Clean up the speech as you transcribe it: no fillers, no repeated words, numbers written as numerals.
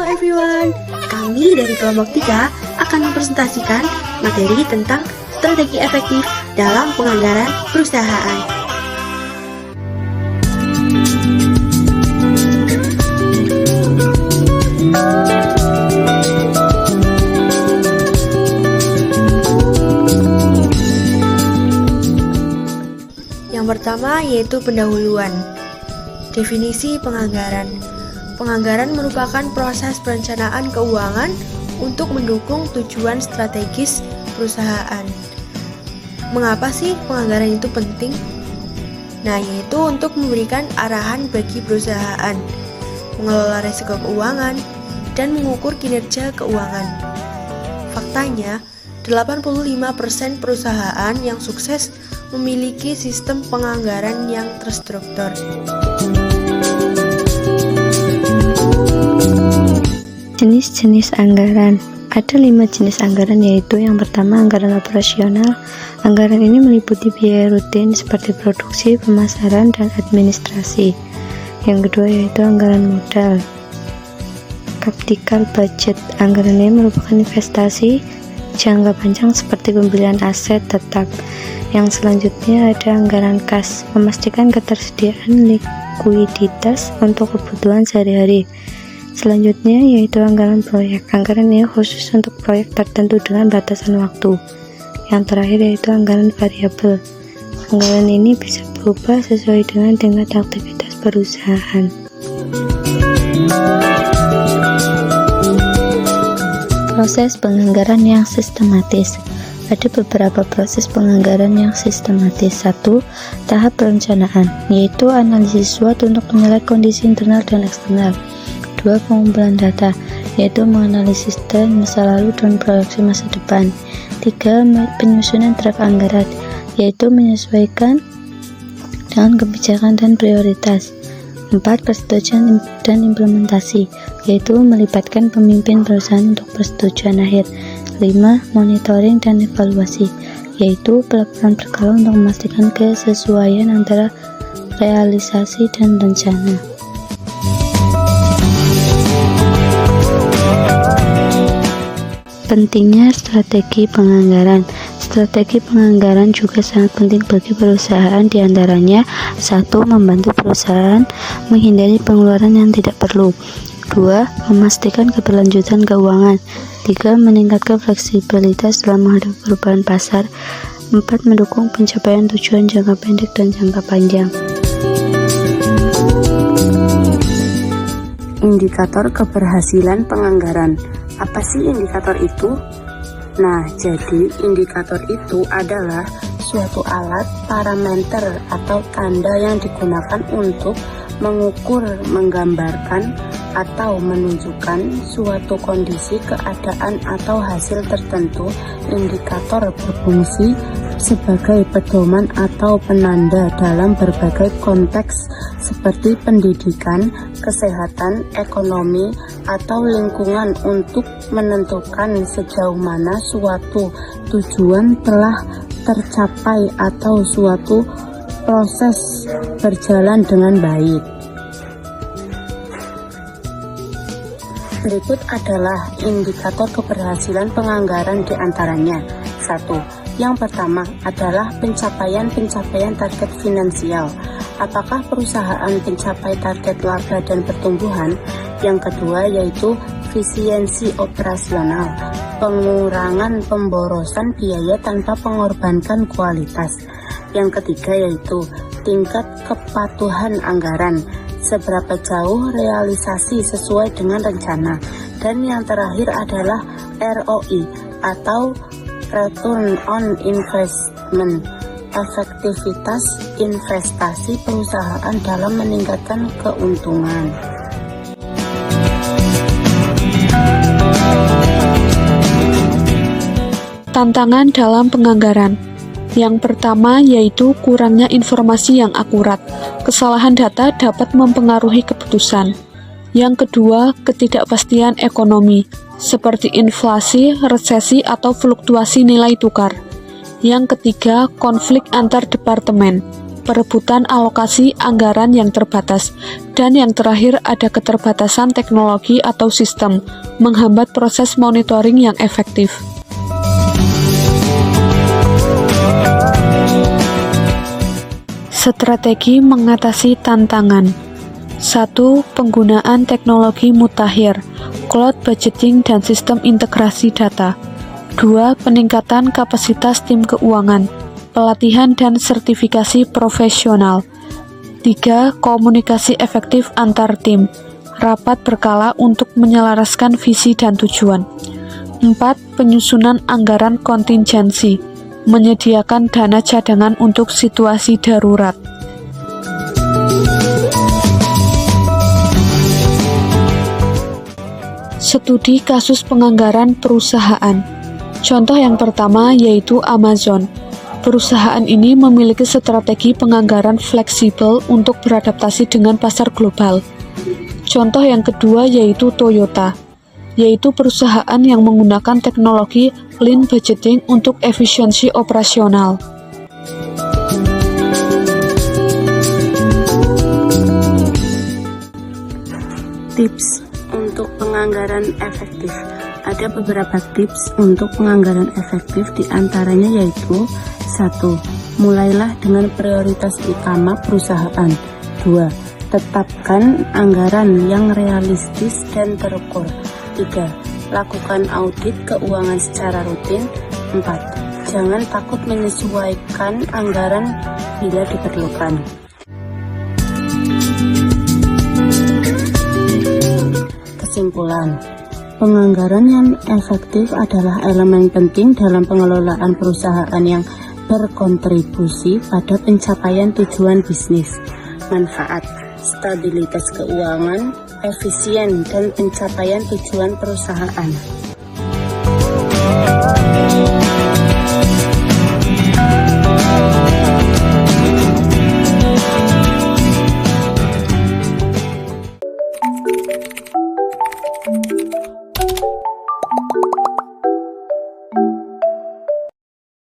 Halo everyone, kami dari kelompok 3 akan mempresentasikan materi tentang strategi efektif dalam penganggaran perusahaan. Yang pertama yaitu pendahuluan. Definisi penganggaran. Penganggaran merupakan proses perencanaan keuangan untuk mendukung tujuan strategis perusahaan. Mengapa sih penganggaran itu penting? Nah, yaitu untuk memberikan arahan bagi perusahaan, mengelola risiko keuangan, dan mengukur kinerja keuangan. Faktanya, 85% perusahaan yang sukses memiliki sistem penganggaran yang terstruktur. Jenis-jenis anggaran. Ada 5 jenis anggaran, yaitu yang pertama anggaran operasional. Anggaran ini meliputi biaya rutin seperti produksi, pemasaran, dan administrasi. Yang kedua yaitu anggaran modal. Capital budget. Anggaran ini merupakan investasi jangka panjang seperti pembelian aset tetap. Yang selanjutnya ada anggaran kas, memastikan ketersediaan likuiditas untuk kebutuhan sehari-hari. Selanjutnya yaitu anggaran proyek. Anggaran ini khusus untuk proyek tertentu dengan batasan waktu. Yang terakhir yaitu anggaran variabel. Anggaran ini bisa berubah sesuai dengan tingkat aktivitas perusahaan. Proses penganggaran yang sistematis. Ada beberapa proses penganggaran yang sistematis. 1. Tahap perencanaan, yaitu analisis SWOT untuk menilai kondisi internal dan eksternal. 2. Pengumpulan data, yaitu menganalisis tren masa lalu dan proyeksi masa depan. 3. Penyusunan draft anggaran, yaitu menyesuaikan dengan kebijakan dan prioritas. 4. Persetujuan dan implementasi, yaitu melibatkan pemimpin perusahaan untuk persetujuan akhir. 5. Monitoring dan evaluasi, yaitu pelaporan berkala untuk memastikan kesesuaian antara realisasi dan rencana. Pentingnya strategi penganggaran. Strategi penganggaran juga sangat penting bagi perusahaan, diantaranya 1. Membantu perusahaan menghindari pengeluaran yang tidak perlu. 2. Memastikan keberlanjutan keuangan. 3. Meningkatkan fleksibilitas dalam menghadapi perubahan pasar. 4. Mendukung pencapaian tujuan jangka pendek dan jangka panjang. Indikator keberhasilan penganggaran. Apa sih indikator itu? Nah, jadi indikator itu adalah suatu alat parameter atau tanda yang digunakan untuk mengukur, menggambarkan, atau menunjukkan suatu kondisi, keadaan, atau hasil tertentu. Indikator berfungsi sebagai pedoman atau penanda dalam berbagai konteks seperti pendidikan, kesehatan, ekonomi, atau lingkungan untuk menentukan sejauh mana suatu tujuan telah tercapai atau suatu proses berjalan dengan baik. Berikut adalah indikator keberhasilan penganggaran diantaranya. 1. Yang pertama adalah pencapaian target finansial. Apakah perusahaan mencapai target laba dan pertumbuhan? Yang kedua yaitu efisiensi operasional, pengurangan pemborosan biaya tanpa mengorbankan kualitas. Yang ketiga yaitu tingkat kepatuhan anggaran, seberapa jauh realisasi sesuai dengan rencana. Dan yang terakhir adalah ROI atau Return on Investment, efektivitas investasi perusahaan dalam meningkatkan keuntungan. Tantangan dalam penganggaran. Yang pertama yaitu kurangnya informasi yang akurat. Kesalahan data dapat mempengaruhi keputusan. Yang kedua, ketidakpastian ekonomi, seperti inflasi, resesi, atau fluktuasi nilai tukar. Yang ketiga, konflik antar departemen. perebutan alokasi anggaran yang terbatas. Dan yang terakhir ada keterbatasan teknologi atau sistem, menghambat proses monitoring yang efektif. Strategi mengatasi tantangan. 1. Penggunaan teknologi mutakhir, cloud budgeting dan sistem integrasi data. 2. Peningkatan kapasitas tim keuangan, pelatihan dan sertifikasi profesional. 3. Komunikasi efektif antar tim, rapat berkala untuk menyelaraskan visi dan tujuan. 4. Penyusunan anggaran kontingensi, menyediakan dana cadangan untuk situasi darurat. Studi kasus penganggaran perusahaan. Contoh yang pertama yaitu Amazon. Perusahaan ini memiliki strategi penganggaran fleksibel untuk beradaptasi dengan pasar global. Contoh yang kedua yaitu Toyota, yaitu perusahaan yang menggunakan teknologi lean budgeting untuk efisiensi operasional. Tips untuk penganggaran efektif. Ada beberapa tips untuk penganggaran efektif, diantaranya yaitu 1. Mulailah dengan prioritas utama perusahaan. 2. Tetapkan anggaran yang realistis dan terukur. 3. Lakukan audit keuangan secara rutin. 4. Jangan takut menyesuaikan anggaran bila diperlukan. Kesimpulan, penganggaran yang efektif adalah elemen penting dalam pengelolaan perusahaan yang berkontribusi pada pencapaian tujuan bisnis, manfaat, stabilitas keuangan, efisien, dan pencapaian tujuan perusahaan.